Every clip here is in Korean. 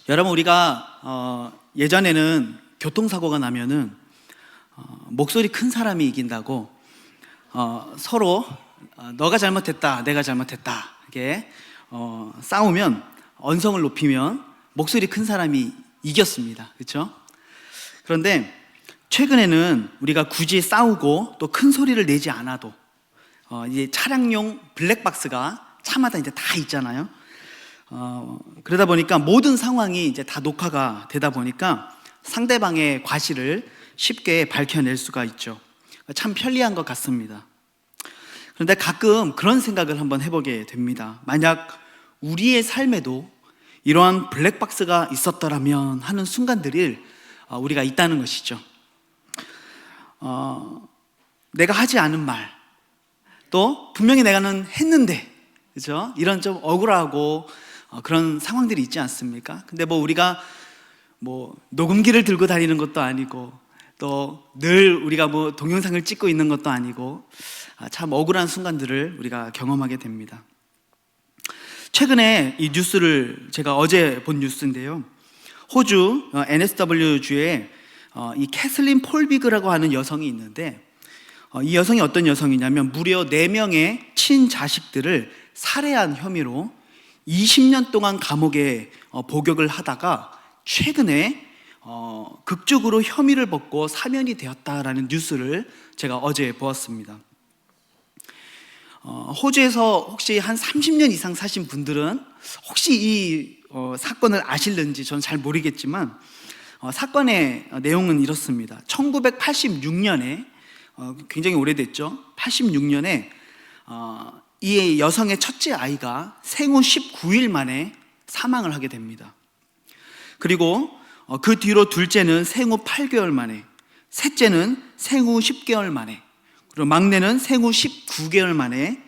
여러분, 우리가 예전에는 교통사고가 나면은 목소리 큰 사람이 이긴다고 서로 너가 잘못했다, 내가 잘못했다 이게 싸우면, 언성을 높이면 목소리 큰 사람이 이겼습니다. 그렇죠? 그런데 최근에는 우리가 굳이 싸우고 또 큰 소리를 내지 않아도 이제 차량용 블랙박스가 차마다 이제 다 있잖아요. 그러다 보니까 모든 상황이 이제 다 녹화가 되다 보니까 상대방의 과실을 쉽게 밝혀낼 수가 있죠. 참 편리한 것 같습니다. 그런데 가끔 그런 생각을 한번 해보게 됩니다. 만약 우리의 삶에도 이러한 블랙박스가 있었더라면 하는 순간들이 우리가 있다는 것이죠. 내가 하지 않은 말, 또 분명히 내가는 했는데, 그렇죠? 이런 좀 억울하고 그런 상황들이 있지 않습니까? 근데 우리가 녹음기를 들고 다니는 것도 아니고, 또 늘 우리가 동영상을 찍고 있는 것도 아니고, 참 억울한 순간들을 우리가 경험하게 됩니다. 최근에 이 뉴스를 제가 어제 본 뉴스인데요. 호주 NSW주에 이 캐슬린 폴비그라고 하는 여성이 있는데, 이 여성이 어떤 여성이냐면 무려 4명의 친자식들을 살해한 혐의로 20년 동안 감옥에 복역을 하다가 최근에 극적으로 혐의를 벗고 사면이 되었다라는 뉴스를 제가 어제 보았습니다. 호주에서 혹시 한 30년 이상 사신 분들은 혹시 이 사건을 아실는지 저는 잘 모르겠지만, 사건의 내용은 이렇습니다. 1986년에 굉장히 오래됐죠. 86년에 이 여성의 첫째 아이가 생후 19일 만에 사망을 하게 됩니다. 그리고 그 뒤로 둘째는 생후 8개월 만에, 셋째는 생후 10개월 만에, 그리고 막내는 생후 19개월 만에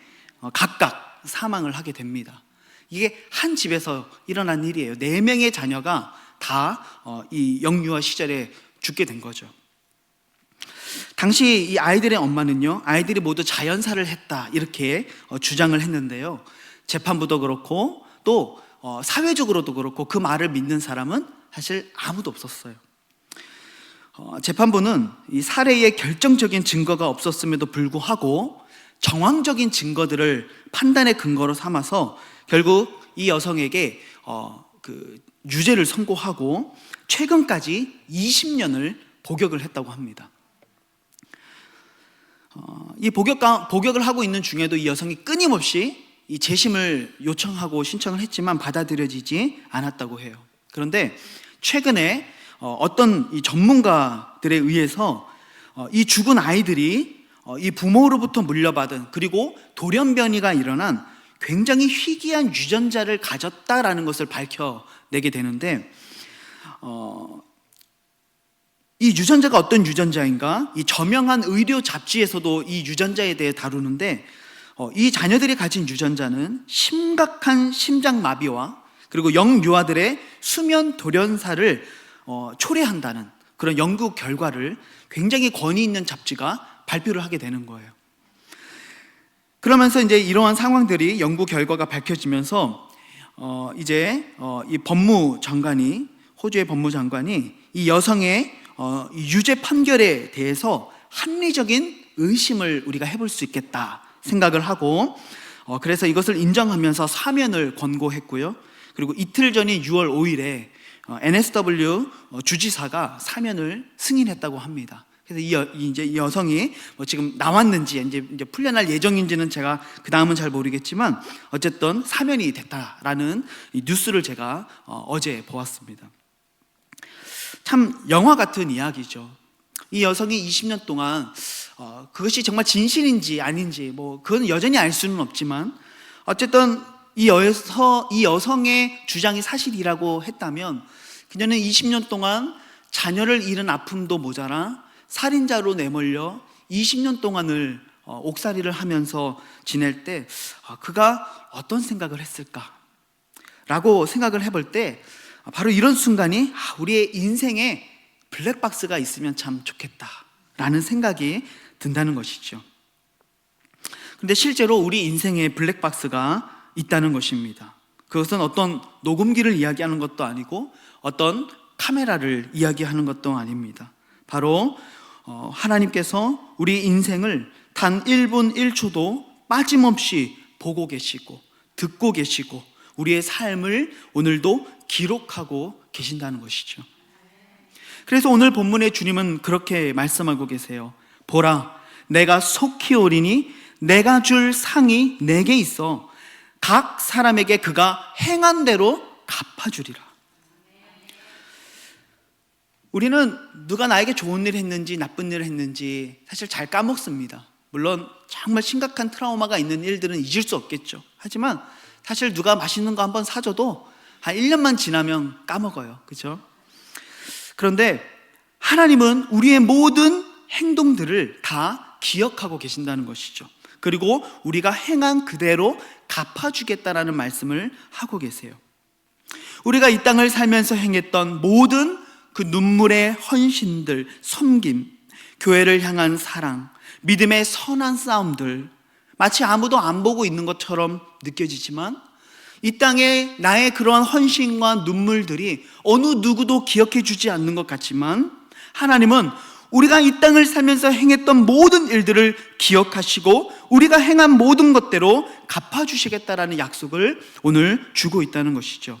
각각 사망을 하게 됩니다. 이게 한 집에서 일어난 일이에요. 4명의 자녀가 다 이 영유아 시절에 죽게 된 거죠. 당시 이 아이들의 엄마는요, 아이들이 모두 자연사를 했다 이렇게 주장을 했는데요. 재판부도 그렇고 또 사회적으로도 그렇고 그 말을 믿는 사람은 사실 아무도 없었어요. 재판부는 이 살해의 결정적인 증거가 없었음에도 불구하고 정황적인 증거들을 판단의 근거로 삼아서 결국 이 여성에게 유죄를 선고하고 최근까지 20년을 복역을 했다고 합니다. 이 복역을 하고 있는 중에도 이 여성이 끊임없이 이 재심을 요청하고 신청을 했지만 받아들여지지 않았다고 해요. 그런데 최근에 어떤 이 전문가들에 의해서 이 죽은 아이들이 이 부모로부터 물려받은, 그리고 돌연변이가 일어난 굉장히 희귀한 유전자를 가졌다라는 것을 밝혀내게 되는데, 이 유전자가 어떤 유전자인가? 이 저명한 의료 잡지에서도 이 유전자에 대해 다루는데, 이 자녀들이 가진 유전자는 심각한 심장마비와 그리고 영유아들의 수면 돌연사를 초래한다는 그런 연구 결과를 굉장히 권위 있는 잡지가 발표를 하게 되는 거예요. 그러면서 이제 이러한 상황들이 연구 결과가 밝혀지면서 이제 이 법무장관이, 호주의 법무장관이 이 여성의 유죄 판결에 대해서 합리적인 의심을 우리가 해볼 수 있겠다 생각을 하고, 그래서 이것을 인정하면서 사면을 권고했고요. 그리고 이틀 전인 6월 5일에 NSW 주지사가 사면을 승인했다고 합니다. 그래서 이 여성이 지금 나왔는지 이제 풀려날 예정인지는 제가 그 다음은 잘 모르겠지만, 어쨌든 사면이 됐다라는 이 뉴스를 제가 어제 보았습니다. 참 영화 같은 이야기죠. 이 여성이 20년 동안 그것이 정말 진실인지 아닌지 그건 여전히 알 수는 없지만, 어쨌든 이 여성의 주장이 사실이라고 했다면 그녀는 20년 동안 자녀를 잃은 아픔도 모자라 살인자로 내몰려 20년 동안을 옥살이를 하면서 지낼 때 그가 어떤 생각을 했을까라고 생각을 해볼 때, 바로 이런 순간이 우리의 인생에 블랙박스가 있으면 참 좋겠다라는 생각이 든다는 것이죠. 그런데 실제로 우리 인생에 블랙박스가 있다는 것입니다. 그것은 어떤 녹음기를 이야기하는 것도 아니고 어떤 카메라를 이야기하는 것도 아닙니다. 바로 하나님께서 우리 인생을 단 1분 1초도 빠짐없이 보고 계시고 듣고 계시고 우리의 삶을 오늘도 기록하고 계신다는 것이죠. 그래서 오늘 본문의 주님은 그렇게 말씀하고 계세요. 보라, 내가 속히 오리니 내가 줄 상이 내게 있어 각 사람에게 그가 행한 대로 갚아주리라. 우리는 누가 나에게 좋은 일을 했는지 나쁜 일을 했는지 사실 잘 까먹습니다. 물론 정말 심각한 트라우마가 있는 일들은 잊을 수 없겠죠. 하지만 사실 누가 맛있는 거 한번 사줘도 한 1년만 지나면 까먹어요. 그렇죠? 그런데 하나님은 우리의 모든 행동들을 다 기억하고 계신다는 것이죠. 그리고 우리가 행한 그대로 갚아주겠다라는 말씀을 하고 계세요. 우리가 이 땅을 살면서 행했던 모든 그 눈물의 헌신들, 섬김, 교회를 향한 사랑, 믿음의 선한 싸움들, 마치 아무도 안 보고 있는 것처럼 느껴지지만 이 땅에 나의 그러한 헌신과 눈물들이 어느 누구도 기억해 주지 않는 것 같지만 하나님은 우리가 이 땅을 살면서 행했던 모든 일들을 기억하시고 우리가 행한 모든 것대로 갚아주시겠다라는 약속을 오늘 주고 있다는 것이죠.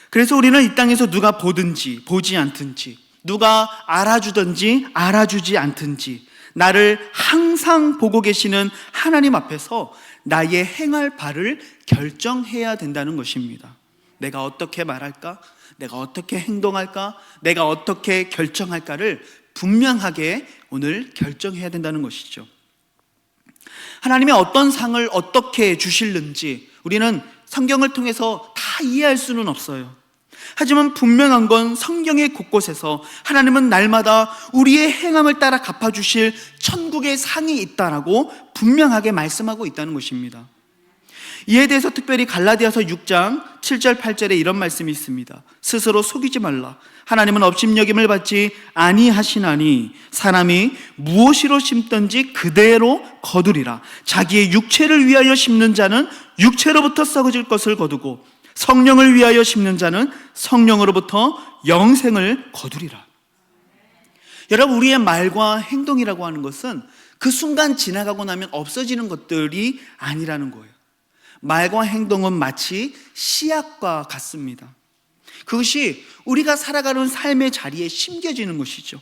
그래서 우리는 이 땅에서 누가 보든지 보지 않든지 누가 알아주든지 알아주지 않든지 나를 항상 보고 계시는 하나님 앞에서 나의 행할 바를 결정해야 된다는 것입니다. 내가 어떻게 말할까? 내가 어떻게 행동할까? 내가 어떻게 결정할까를 분명하게 오늘 결정해야 된다는 것이죠. 하나님이 어떤 상을 어떻게 주실는지 우리는 성경을 통해서 다 이해할 수는 없어요. 하지만 분명한 건 성경의 곳곳에서 하나님은 날마다 우리의 행함을 따라 갚아주실 천국의 상이 있다라고 분명하게 말씀하고 있다는 것입니다. 이에 대해서 특별히 갈라디아서 6장 7절 8절에 이런 말씀이 있습니다. 스스로 속이지 말라. 하나님은 업신여김을 받지 아니하시나니 사람이 무엇으로 심든지 그대로 거두리라. 자기의 육체를 위하여 심는 자는 육체로부터 썩어질 것을 거두고 성령을 위하여 심는 자는 성령으로부터 영생을 거두리라. 여러분, 우리의 말과 행동이라고 하는 것은 그 순간 지나가고 나면 없어지는 것들이 아니라는 거예요. 말과 행동은 마치 씨앗과 같습니다. 그것이 우리가 살아가는 삶의 자리에 심겨지는 것이죠.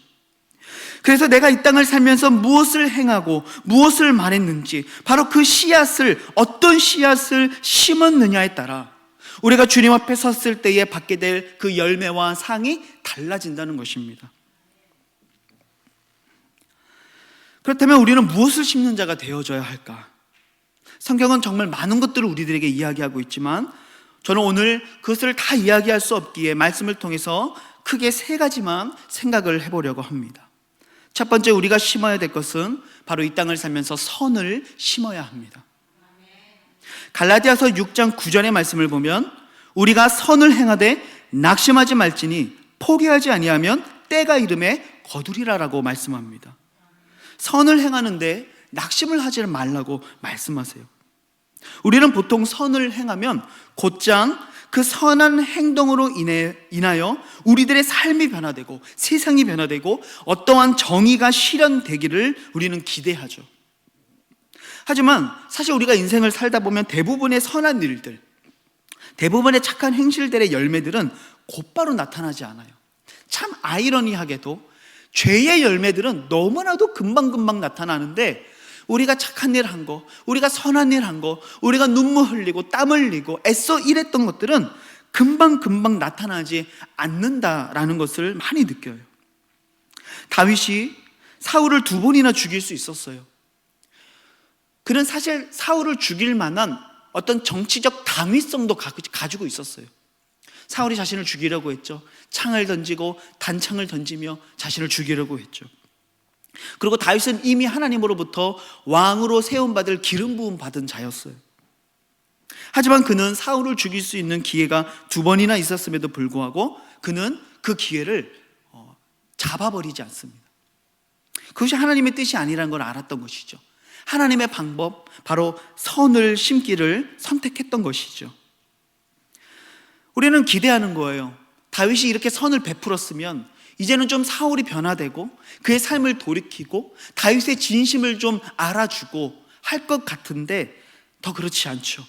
그래서 내가 이 땅을 살면서 무엇을 행하고 무엇을 말했는지 바로 그 씨앗을 어떤 씨앗을 심었느냐에 따라 우리가 주님 앞에 섰을 때에 받게 될 그 열매와 상이 달라진다는 것입니다. 그렇다면 우리는 무엇을 심는 자가 되어줘야 할까? 성경은 정말 많은 것들을 우리들에게 이야기하고 있지만 저는 오늘 그것을 다 이야기할 수 없기에 말씀을 통해서 크게 3가지만 생각을 해보려고 합니다. 첫 번째, 우리가 심어야 될 것은 바로 이 땅을 살면서 선을 심어야 합니다. 갈라디아서 6장 9절의 말씀을 보면 우리가 선을 행하되 낙심하지 말지니 포기하지 아니하면 때가 이름에 거두리라라고 말씀합니다. 선을 행하는데 낙심을 하지 말라고 말씀하세요. 우리는 보통 선을 행하면 곧장 그 선한 행동으로 인하여 우리들의 삶이 변화되고 세상이 변화되고 어떠한 정의가 실현되기를 우리는 기대하죠. 하지만 사실 우리가 인생을 살다 보면 대부분의 선한 일들, 대부분의 착한 행실들의 열매들은 곧바로 나타나지 않아요. 참 아이러니하게도 죄의 열매들은 너무나도 금방금방 나타나는데 우리가 착한 일 한 거, 우리가 선한 일 한 거, 우리가 눈물 흘리고 땀 흘리고 애써 일했던 것들은 금방금방 나타나지 않는다라는 것을 많이 느껴요. 다윗이 사울을 2번이나 죽일 수 있었어요. 그는 사실 사울을 죽일 만한 어떤 정치적 당위성도 가지고 있었어요. 사울이 자신을 죽이려고 했죠. 창을 던지고 단창을 던지며 자신을 죽이려고 했죠. 그리고 다윗은 이미 하나님으로부터 왕으로 세움받을 기름 부음 받은 자였어요. 하지만 그는 사울을 죽일 수 있는 기회가 2번이나 있었음에도 불구하고 그는 그 기회를 잡아버리지 않습니다. 그것이 하나님의 뜻이 아니라는 걸 알았던 것이죠. 하나님의 방법, 바로 선을 심기를 선택했던 것이죠. 우리는 기대하는 거예요. 다윗이 이렇게 선을 베풀었으면 이제는 좀 사울이 변화되고 그의 삶을 돌이키고 다윗의 진심을 좀 알아주고 할 것 같은데 더 그렇지 않죠.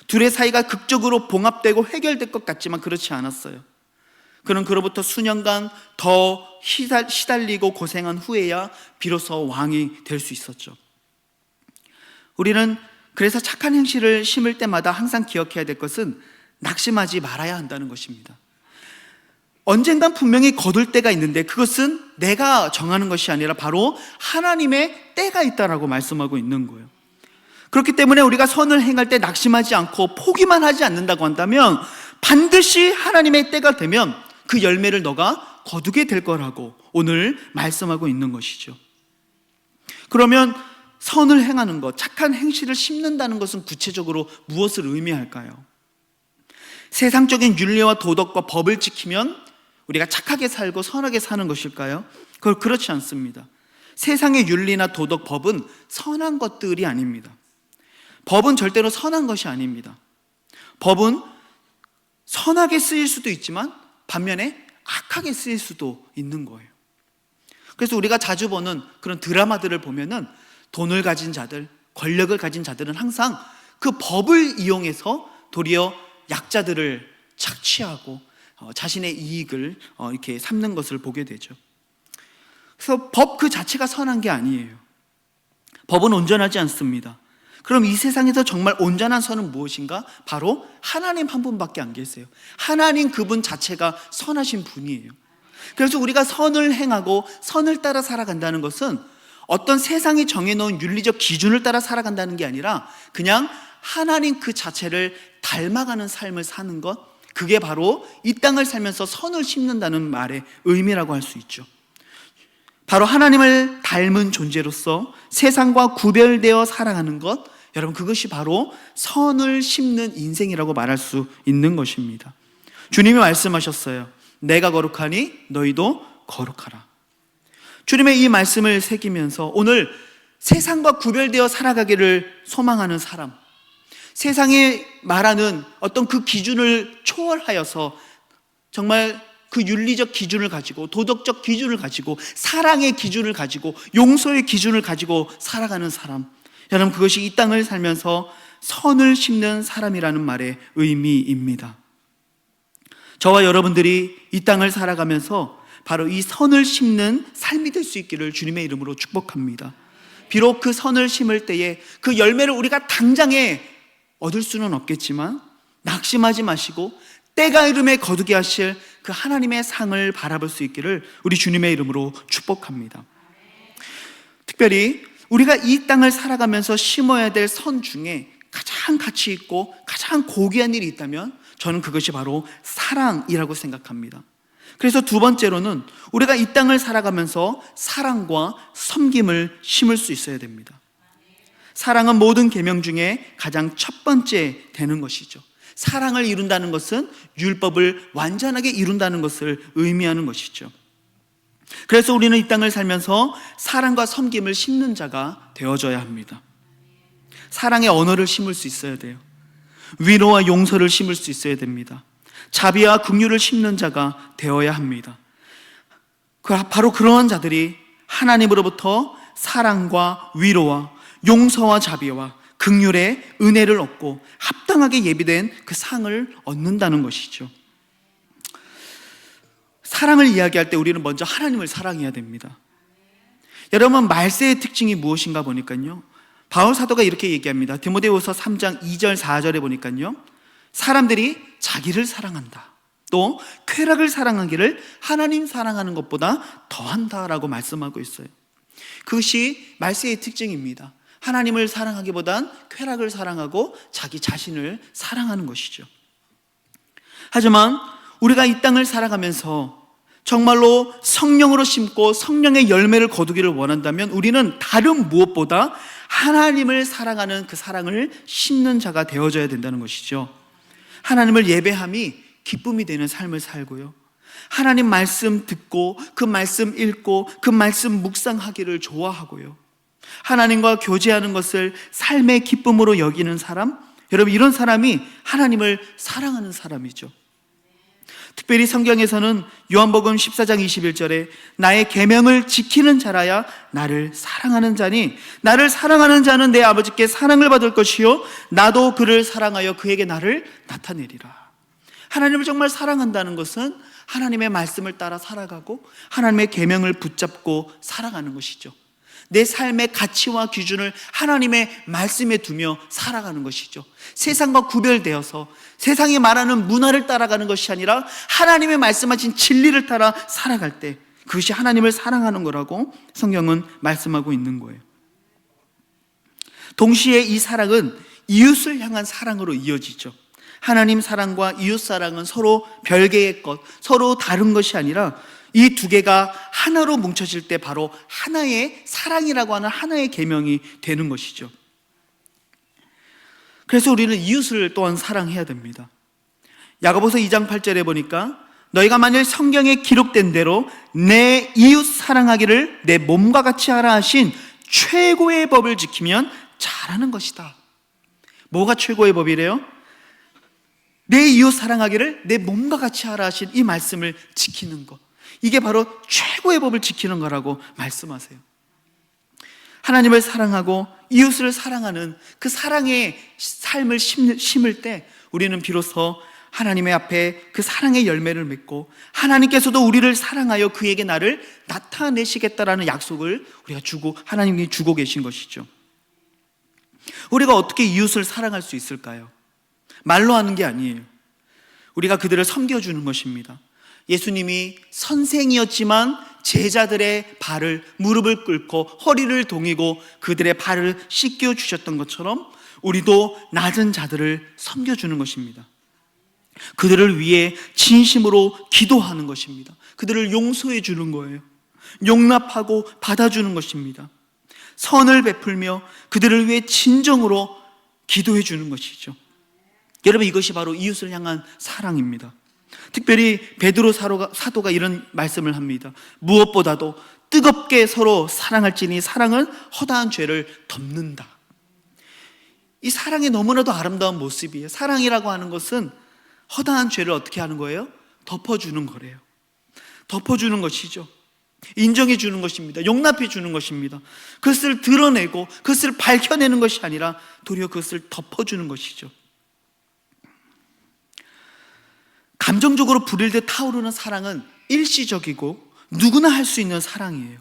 둘의 사이가 극적으로 봉합되고 해결될 것 같지만 그렇지 않았어요. 그는 그로부터 수년간 더 시달리고 고생한 후에야 비로소 왕이 될 수 있었죠. 우리는 그래서 착한 행실을 심을 때마다 항상 기억해야 될 것은 낙심하지 말아야 한다는 것입니다. 언젠간 분명히 거둘 때가 있는데 그것은 내가 정하는 것이 아니라 바로 하나님의 때가 있다라고 말씀하고 있는 거예요. 그렇기 때문에 우리가 선을 행할 때 낙심하지 않고 포기만 하지 않는다고 한다면 반드시 하나님의 때가 되면 그 열매를 너가 거두게 될 거라고 오늘 말씀하고 있는 것이죠. 그러면 선을 행하는 것, 착한 행실을 심는다는 것은 구체적으로 무엇을 의미할까요? 세상적인 윤리와 도덕과 법을 지키면 우리가 착하게 살고 선하게 사는 것일까요? 그걸 그렇지 않습니다. 세상의 윤리나 도덕, 법은 선한 것들이 아닙니다. 법은 절대로 선한 것이 아닙니다. 법은 선하게 쓰일 수도 있지만 반면에 악하게 쓰일 수도 있는 거예요. 그래서 우리가 자주 보는 그런 드라마들을 보면은 돈을 가진 자들, 권력을 가진 자들은 항상 그 법을 이용해서 도리어 약자들을 착취하고 자신의 이익을 이렇게 삼는 것을 보게 되죠. 그래서 법 그 자체가 선한 게 아니에요. 법은 온전하지 않습니다. 그럼 이 세상에서 정말 온전한 선은 무엇인가? 바로 하나님 한 분밖에 안 계세요. 하나님 그분 자체가 선하신 분이에요. 그래서 우리가 선을 행하고 선을 따라 살아간다는 것은 어떤 세상이 정해놓은 윤리적 기준을 따라 살아간다는 게 아니라 그냥 하나님 그 자체를 닮아가는 삶을 사는 것, 그게 바로 이 땅을 살면서 선을 심는다는 말의 의미라고 할 수 있죠. 바로 하나님을 닮은 존재로서 세상과 구별되어 살아가는 것, 여러분 그것이 바로 선을 심는 인생이라고 말할 수 있는 것입니다. 주님이 말씀하셨어요. 내가 거룩하니 너희도 거룩하라. 주님의 이 말씀을 새기면서 오늘 세상과 구별되어 살아가기를 소망하는 사람, 세상에 말하는 어떤 그 기준을 초월하여서 정말 그 윤리적 기준을 가지고 도덕적 기준을 가지고 사랑의 기준을 가지고 용서의 기준을 가지고 살아가는 사람, 여러분 그것이 이 땅을 살면서 선을 심는 사람이라는 말의 의미입니다. 저와 여러분들이 이 땅을 살아가면서 바로 이 선을 심는 삶이 될 수 있기를 주님의 이름으로 축복합니다. 비록 그 선을 심을 때에 그 열매를 우리가 당장에 얻을 수는 없겠지만 낙심하지 마시고 때가 이름에 거두게 하실 그 하나님의 상을 바라볼 수 있기를 우리 주님의 이름으로 축복합니다. 특별히 우리가 이 땅을 살아가면서 심어야 될 선 중에 가장 가치 있고 가장 고귀한 일이 있다면 저는 그것이 바로 사랑이라고 생각합니다. 그래서 두 번째로는 우리가 이 땅을 살아가면서 사랑과 섬김을 심을 수 있어야 됩니다. 사랑은 모든 계명 중에 가장 첫 번째 되는 것이죠. 사랑을 이룬다는 것은 율법을 완전하게 이룬다는 것을 의미하는 것이죠. 그래서 우리는 이 땅을 살면서 사랑과 섬김을 심는 자가 되어져야 합니다. 사랑의 언어를 심을 수 있어야 돼요. 위로와 용서를 심을 수 있어야 됩니다. 자비와 긍휼을 심는 자가 되어야 합니다. 바로 그러한 자들이 하나님으로부터 사랑과 위로와 용서와 자비와 긍휼의 은혜를 얻고 합당하게 예비된 그 상을 얻는다는 것이죠. 사랑을 이야기할 때 우리는 먼저 하나님을 사랑해야 됩니다. 여러분 말세의 특징이 무엇인가 보니까요, 바울 사도가 이렇게 얘기합니다. 디모데후서 3장 2절 4절에 보니까요, 사람들이 자기를 사랑한다, 또 쾌락을 사랑하기를 하나님 사랑하는 것보다 더한다라고 말씀하고 있어요. 그것이 말세의 특징입니다. 하나님을 사랑하기보단 쾌락을 사랑하고 자기 자신을 사랑하는 것이죠. 하지만 우리가 이 땅을 살아가면서 정말로 성령으로 심고 성령의 열매를 거두기를 원한다면 우리는 다른 무엇보다 하나님을 사랑하는 그 사랑을 심는 자가 되어져야 된다는 것이죠. 하나님을 예배함이 기쁨이 되는 삶을 살고요, 하나님 말씀 듣고 그 말씀 읽고 그 말씀 묵상하기를 좋아하고요, 하나님과 교제하는 것을 삶의 기쁨으로 여기는 사람, 여러분 이런 사람이 하나님을 사랑하는 사람이죠. 특별히 성경에서는 요한복음 14장 21절에 나의 계명을 지키는 자라야 나를 사랑하는 자니 나를 사랑하는 자는 내 아버지께 사랑을 받을 것이요 나도 그를 사랑하여 그에게 나를 나타내리라. 하나님을 정말 사랑한다는 것은 하나님의 말씀을 따라 살아가고 하나님의 계명을 붙잡고 살아가는 것이죠. 내 삶의 가치와 기준을 하나님의 말씀에 두며 살아가는 것이죠. 세상과 구별되어서 세상이 말하는 문화를 따라가는 것이 아니라 하나님의 말씀하신 진리를 따라 살아갈 때 그것이 하나님을 사랑하는 거라고 성경은 말씀하고 있는 거예요. 동시에 이 사랑은 이웃을 향한 사랑으로 이어지죠. 하나님 사랑과 이웃 사랑은 서로 별개의 것, 서로 다른 것이 아니라 이 두 개가 하나로 뭉쳐질 때 바로 하나의 사랑이라고 하는 하나의 계명이 되는 것이죠. 그래서 우리는 이웃을 또한 사랑해야 됩니다. 야고보서 2장 8절에 보니까 너희가 만일 성경에 기록된 대로 내 이웃 사랑하기를 내 몸과 같이 하라 하신 최고의 법을 지키면 잘하는 것이다. 뭐가 최고의 법이래요? 내 이웃 사랑하기를 내 몸과 같이 하라 하신 이 말씀을 지키는 것, 이게 바로 최고의 법을 지키는 거라고 말씀하세요. 하나님을 사랑하고 이웃을 사랑하는 그 사랑의 삶을 심을 때 우리는 비로소 하나님의 앞에 그 사랑의 열매를 맺고 하나님께서도 우리를 사랑하여 그에게 나를 나타내시겠다라는 약속을 우리가 하나님이 주고 계신 것이죠. 우리가 어떻게 이웃을 사랑할 수 있을까요? 말로 하는 게 아니에요. 우리가 그들을 섬겨주는 것입니다. 예수님이 선생이었지만 제자들의 무릎을 꿇고 허리를 동이고 그들의 발을 씻겨 주셨던 것처럼 우리도 낮은 자들을 섬겨주는 것입니다. 그들을 위해 진심으로 기도하는 것입니다. 그들을 용서해 주는 거예요. 용납하고 받아주는 것입니다. 선을 베풀며 그들을 위해 진정으로 기도해 주는 것이죠. 여러분, 이것이 바로 이웃을 향한 사랑입니다. 특별히 베드로 사도가 이런 말씀을 합니다. 무엇보다도 뜨겁게 서로 사랑할지니 사랑은 허다한 죄를 덮는다. 이 사랑이 너무나도 아름다운 모습이에요. 사랑이라고 하는 것은 허다한 죄를 어떻게 하는 거예요? 덮어주는 거래요. 덮어주는 것이죠. 인정해 주는 것입니다. 용납해 주는 것입니다. 그것을 드러내고 그것을 밝혀내는 것이 아니라 도리어 그것을 덮어주는 것이죠. 감정적으로 불일듯 타오르는 사랑은 일시적이고 누구나 할 수 있는 사랑이에요.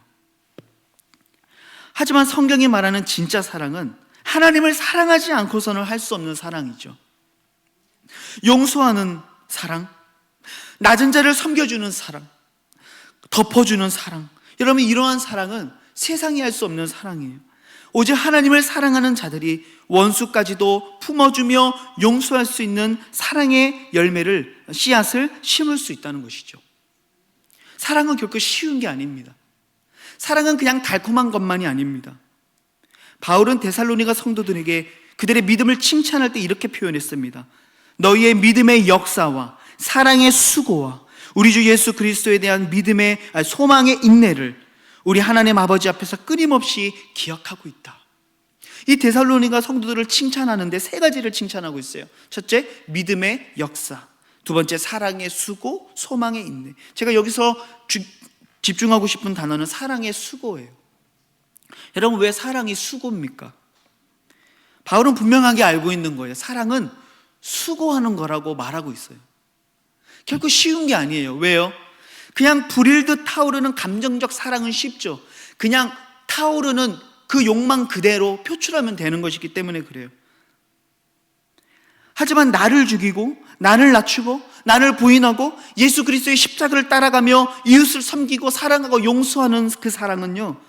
하지만 성경이 말하는 진짜 사랑은 하나님을 사랑하지 않고서는 할 수 없는 사랑이죠. 용서하는 사랑, 낮은 자를 섬겨주는 사랑, 덮어주는 사랑. 여러분, 이러한 사랑은 세상이 할 수 없는 사랑이에요. 오직 하나님을 사랑하는 자들이 원수까지도 품어주며 용서할 수 있는 사랑의 열매를, 씨앗을 심을 수 있다는 것이죠. 사랑은 결코 쉬운 게 아닙니다. 사랑은 그냥 달콤한 것만이 아닙니다. 바울은 데살로니가 성도들에게 그들의 믿음을 칭찬할 때 이렇게 표현했습니다. 너희의 믿음의 역사와 사랑의 수고와 우리 주 예수 그리스도에 대한 믿음의 소망의 인내를 우리 하나님 아버지 앞에서 끊임없이 기억하고 있다. 이 데살로니가 성도들을 칭찬하는데 세 가지를 칭찬하고 있어요. 첫째, 믿음의 역사. 두 번째, 사랑의 수고, 소망의 인내. 제가 여기서 집중하고 싶은 단어는 사랑의 수고예요. 여러분, 왜 사랑이 수고입니까? 바울은 분명하게 알고 있는 거예요. 사랑은 수고하는 거라고 말하고 있어요. 결코 쉬운 게 아니에요. 왜요? 그냥 불일듯 타오르는 감정적 사랑은 쉽죠. 그냥 타오르는 그 욕망 그대로 표출하면 되는 것이기 때문에 그래요. 하지만 나를 죽이고 나를 낮추고 나를 부인하고 예수 그리스도의 십자가를 따라가며 이웃을 섬기고 사랑하고 용서하는 그 사랑은요,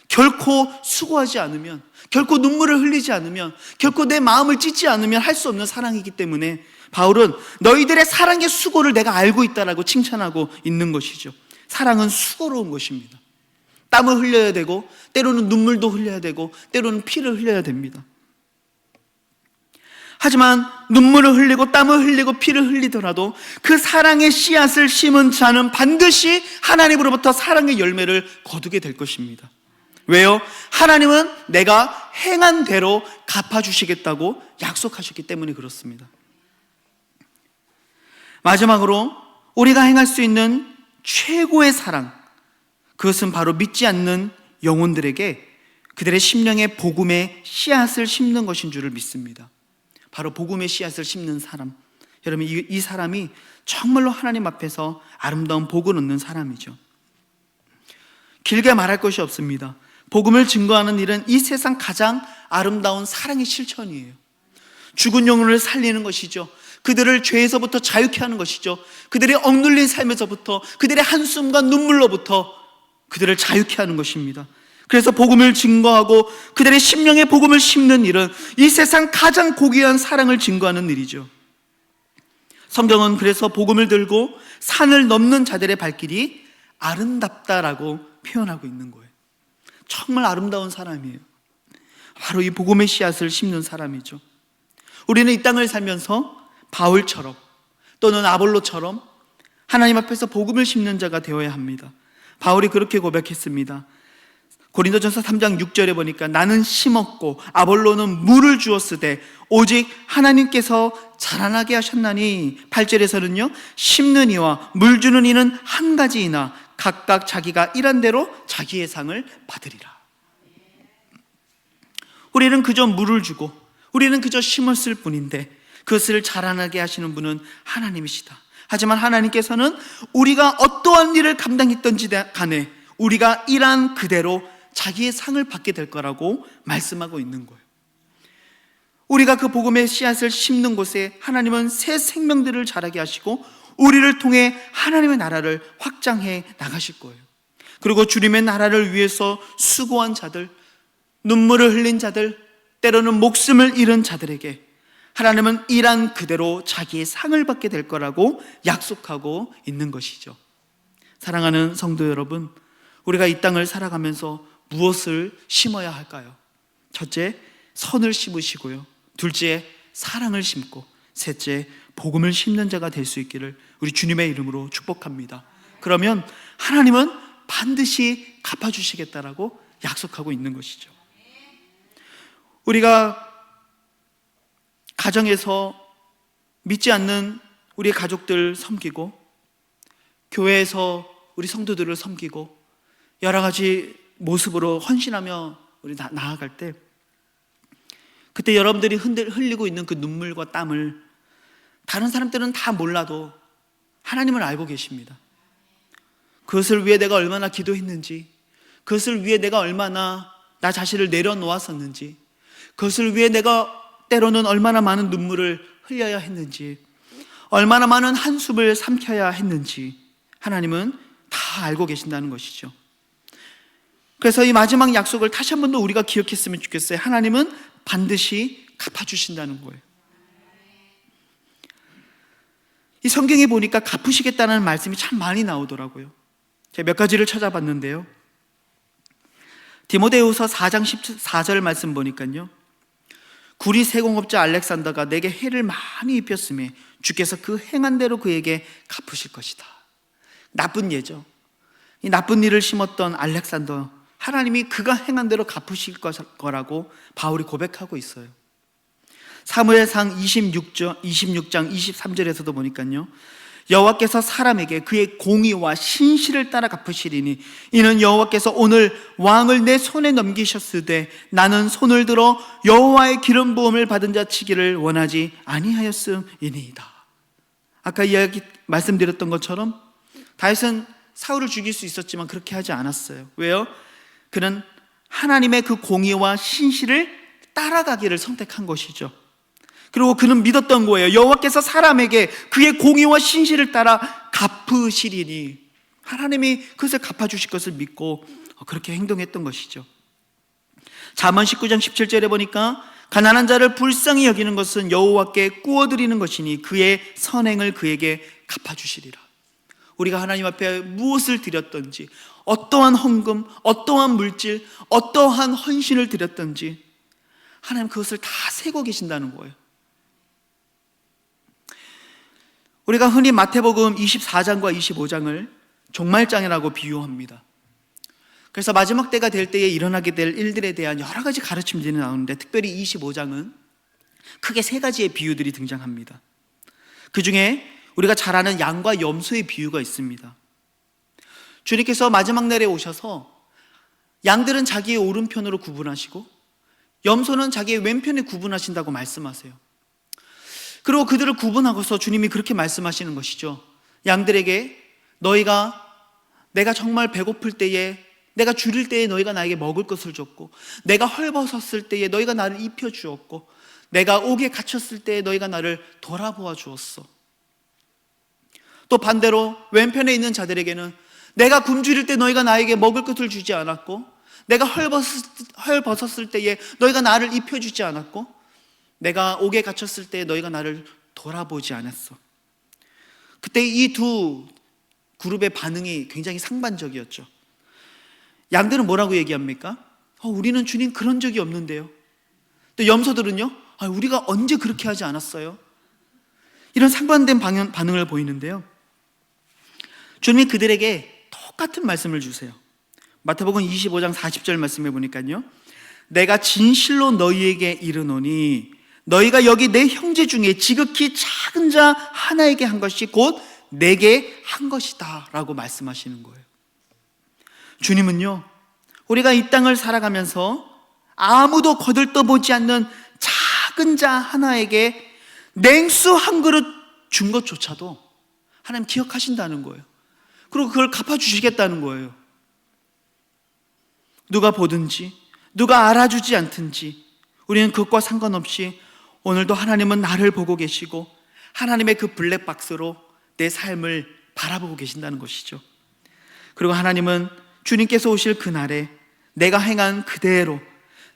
결코 수고하지 않으면, 결코 눈물을 흘리지 않으면, 결코 내 마음을 찢지 않으면 할 수 없는 사랑이기 때문에 바울은 너희들의 사랑의 수고를 내가 알고 있다라고 칭찬하고 있는 것이죠. 사랑은 수고로운 것입니다. 땀을 흘려야 되고 때로는 눈물도 흘려야 되고 때로는 피를 흘려야 됩니다. 하지만 눈물을 흘리고 땀을 흘리고 피를 흘리더라도 그 사랑의 씨앗을 심은 자는 반드시 하나님으로부터 사랑의 열매를 거두게 될 것입니다. 왜요? 하나님은 내가 행한 대로 갚아주시겠다고 약속하셨기 때문에 그렇습니다. 마지막으로 우리가 행할 수 있는 최고의 사랑, 그것은 바로 믿지 않는 영혼들에게 그들의 심령의 복음의 씨앗을 심는 것인 줄을 믿습니다. 바로 복음의 씨앗을 심는 사람, 여러분, 이 사람이 정말로 하나님 앞에서 아름다운 복을 얻는 사람이죠. 길게 말할 것이 없습니다. 복음을 증거하는 일은 이 세상 가장 아름다운 사랑의 실천이에요. 죽은 영혼을 살리는 것이죠. 그들을 죄에서부터 자유케 하는 것이죠. 그들의 억눌린 삶에서부터, 그들의 한숨과 눈물로부터 그들을 자유케 하는 것입니다. 그래서 복음을 증거하고 그들의 심령의 복음을 심는 일은 이 세상 가장 고귀한 사랑을 증거하는 일이죠. 성경은 그래서 복음을 들고 산을 넘는 자들의 발길이 아름답다라고 표현하고 있는 거예요. 정말 아름다운 사람이에요. 바로 이 복음의 씨앗을 심는 사람이죠. 우리는 이 땅을 살면서 바울처럼 또는 아볼로처럼 하나님 앞에서 복음을 심는 자가 되어야 합니다. 바울이 그렇게 고백했습니다. 고린도전서 3장 6절에 보니까 나는 심었고 아볼로는 물을 주었으되 오직 하나님께서 자라나게 하셨나니, 8절에서는요 심는 이와 물 주는 이는 한 가지이나 각각 자기가 일한 대로 자기의 상을 받으리라. 우리는 그저 물을 주고 우리는 그저 심었을 뿐인데 그것을 자라나게 하시는 분은 하나님이시다. 하지만 하나님께서는 우리가 어떠한 일을 감당했던지 간에 우리가 일한 그대로 자기의 상을 받게 될 거라고 말씀하고 있는 거예요. 우리가 그 복음의 씨앗을 심는 곳에 하나님은 새 생명들을 자라게 하시고 우리를 통해 하나님의 나라를 확장해 나가실 거예요. 그리고 주님의 나라를 위해서 수고한 자들, 눈물을 흘린 자들, 때로는 목숨을 잃은 자들에게 하나님은 일한 그대로 자기의 상을 받게 될 거라고 약속하고 있는 것이죠. 사랑하는 성도 여러분, 우리가 이 땅을 살아가면서 무엇을 심어야 할까요? 첫째, 선을 심으시고요. 둘째, 사랑을 심고, 셋째, 복음을 심는 자가 될 수 있기를 우리 주님의 이름으로 축복합니다. 그러면 하나님은 반드시 갚아주시겠다라고 약속하고 있는 것이죠. 우리가 가정에서 믿지 않는 우리 가족들 섬기고, 교회에서 우리 성도들을 섬기고, 여러 가지 모습으로 헌신하며 우리 나아갈 때, 그때 여러분들이 흘리고 있는 그 눈물과 땀을 다른 사람들은 다 몰라도 하나님은 알고 계십니다. 그것을 위해 내가 얼마나 기도했는지, 그것을 위해 내가 얼마나 나 자신을 내려놓았었는지, 그것을 위해 내가 때로는 얼마나 많은 눈물을 흘려야 했는지, 얼마나 많은 한숨을 삼켜야 했는지 하나님은 다 알고 계신다는 것이죠. 그래서 이 마지막 약속을 다시 한 번 더 우리가 기억했으면 좋겠어요. 하나님은 반드시 갚아주신다는 거예요. 이 성경에 보니까 갚으시겠다는 말씀이 참 많이 나오더라고요. 제가 몇 가지를 찾아봤는데요, 디모데후서 4장 14절 말씀 보니까요, 구리 세공업자 알렉산더가 내게 해를 많이 입혔으며 주께서 그 행한 대로 그에게 갚으실 것이다. 나쁜 예죠. 이 나쁜 일을 심었던 알렉산더, 하나님이 그가 행한 대로 갚으실 거라고 바울이 고백하고 있어요. 사무엘상 26장 23절에서도 보니까요, 여호와께서 사람에게 그의 공의와 신실을 따라 갚으시리니 이는 여호와께서 오늘 왕을 내 손에 넘기셨으되 나는 손을 들어 여호와의 기름 부음을 받은 자 치기를 원하지 아니하였음이니이다. 아까 말씀드렸던 것처럼 다윗은 사울을 죽일 수 있었지만 그렇게 하지 않았어요. 왜요? 그는 하나님의 그 공의와 신실을 따라가기를 선택한 것이죠. 그리고 그는 믿었던 거예요. 여호와께서 사람에게 그의 공의와 신실을 따라 갚으시리니, 하나님이 그것을 갚아주실 것을 믿고 그렇게 행동했던 것이죠. 잠언 19장 17절에 보니까 가난한 자를 불쌍히 여기는 것은 여호와께 구워드리는 것이니 그의 선행을 그에게 갚아주시리라. 우리가 하나님 앞에 무엇을 드렸던지, 어떠한 헌금, 어떠한 물질, 어떠한 헌신을 드렸던지 하나님 그것을 다 세고 계신다는 거예요. 우리가 흔히 마태복음 24장과 25장을 종말장이라고 비유합니다. 그래서 마지막 때가 될 때에 일어나게 될 일들에 대한 여러 가지 가르침들이 나오는데, 특별히 25장은 크게 세 가지의 비유들이 등장합니다. 그 중에 우리가 잘 아는 양과 염소의 비유가 있습니다. 주님께서 마지막 날에 오셔서 양들은 자기의 오른편으로 구분하시고 염소는 자기의 왼편에 구분하신다고 말씀하세요. 그리고 그들을 구분하고서 주님이 그렇게 말씀하시는 것이죠. 양들에게 내가 정말 배고플 때에, 내가 줄일 때에 너희가 나에게 먹을 것을 줬고, 내가 헐벗었을 때에 너희가 나를 입혀주었고, 내가 옥에 갇혔을 때에 너희가 나를 돌아보아 주었어. 또 반대로 왼편에 있는 자들에게는 내가 굶주릴 때 너희가 나에게 먹을 것을 주지 않았고, 내가 헐벗었을 때에 너희가 나를 입혀주지 않았고, 내가 옥에 갇혔을 때에 너희가 나를 돌아보지 않았어. 그때 이 두 그룹의 반응이 굉장히 상반적이었죠. 양들은 뭐라고 얘기합니까? 우리는 주님 그런 적이 없는데요. 또 염소들은요, 우리가 언제 그렇게 하지 않았어요? 이런 상반된 반응을 보이는데요, 주님이 그들에게 똑같은 말씀을 주세요. 마태복음 25장 40절 말씀해 보니까요, 내가 진실로 너희에게 이르노니 너희가 여기 내 형제 중에 지극히 작은 자 하나에게 한 것이 곧 내게 한 것이다 라고 말씀하시는 거예요. 주님은요, 우리가 이 땅을 살아가면서 아무도 거들떠보지 않는 작은 자 하나에게 냉수 한 그릇 준 것조차도 하나님 기억하신다는 거예요. 그리고 그걸 갚아주시겠다는 거예요. 누가 보든지 누가 알아주지 않든지 우리는 그것과 상관없이 오늘도 하나님은 나를 보고 계시고 하나님의 그 블랙박스로 내 삶을 바라보고 계신다는 것이죠. 그리고 하나님은 주님께서 오실 그날에 내가 행한 그대로,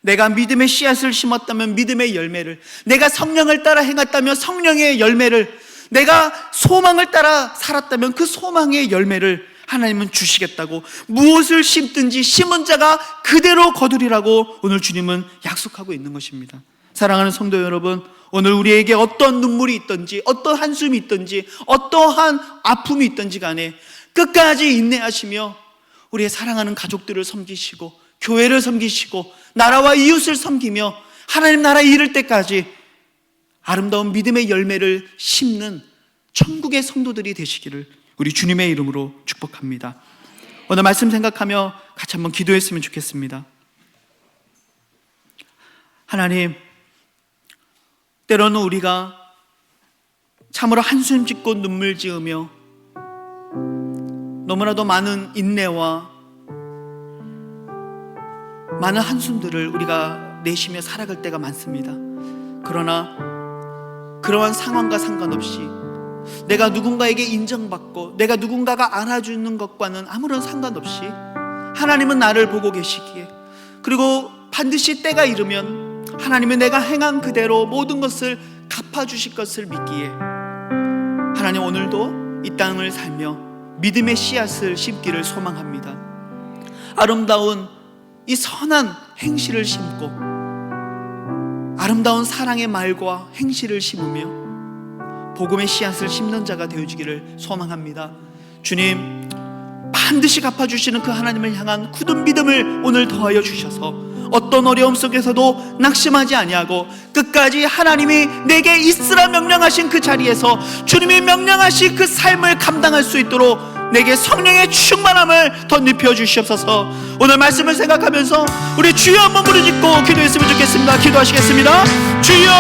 내가 믿음의 씨앗을 심었다면 믿음의 열매를, 내가 성령을 따라 행했다면 성령의 열매를, 내가 소망을 따라 살았다면 그 소망의 열매를 하나님은 주시겠다고, 무엇을 심든지 심은 자가 그대로 거두리라고 오늘 주님은 약속하고 있는 것입니다. 사랑하는 성도 여러분, 오늘 우리에게 어떤 눈물이 있든지, 어떤 한숨이 있든지, 어떠한 아픔이 있든지 간에 끝까지 인내하시며 우리의 사랑하는 가족들을 섬기시고 교회를 섬기시고 나라와 이웃을 섬기며 하나님 나라에 이를 때까지 아름다운 믿음의 열매를 심는 천국의 성도들이 되시기를 우리 주님의 이름으로 축복합니다. 오늘 말씀 생각하며 같이 한번 기도했으면 좋겠습니다. 하나님, 때로는 우리가 참으로 한숨 짓고 눈물 지으며 너무나도 많은 인내와 많은 한숨들을 우리가 내쉬며 살아갈 때가 많습니다. 그러나 그러한 상황과 상관없이 내가 누군가에게 인정받고 내가 누군가가 알아주는 것과는 아무런 상관없이 하나님은 나를 보고 계시기에, 그리고 반드시 때가 이르면 하나님은 내가 행한 그대로 모든 것을 갚아주실 것을 믿기에 하나님, 오늘도 이 땅을 살며 믿음의 씨앗을 심기를 소망합니다. 아름다운 이 선한 행실을 심고 아름다운 사랑의 말과 행실을 심으며 복음의 씨앗을 심는 자가 되어주기를 소망합니다. 주님, 반드시 갚아주시는 그 하나님을 향한 굳은 믿음을 오늘 더하여 주셔서 어떤 어려움 속에서도 낙심하지 아니하고 끝까지 하나님이 내게 있으라 명령하신 그 자리에서 주님이 명령하신 그 삶을 감당할 수 있도록 내게 성령의 충만함을 덧입혀 주시옵소서. 오늘 말씀을 생각하면서 우리 주여 한번 부르짖고 기도했으면 좋겠습니다. 기도하시겠습니다. 주여!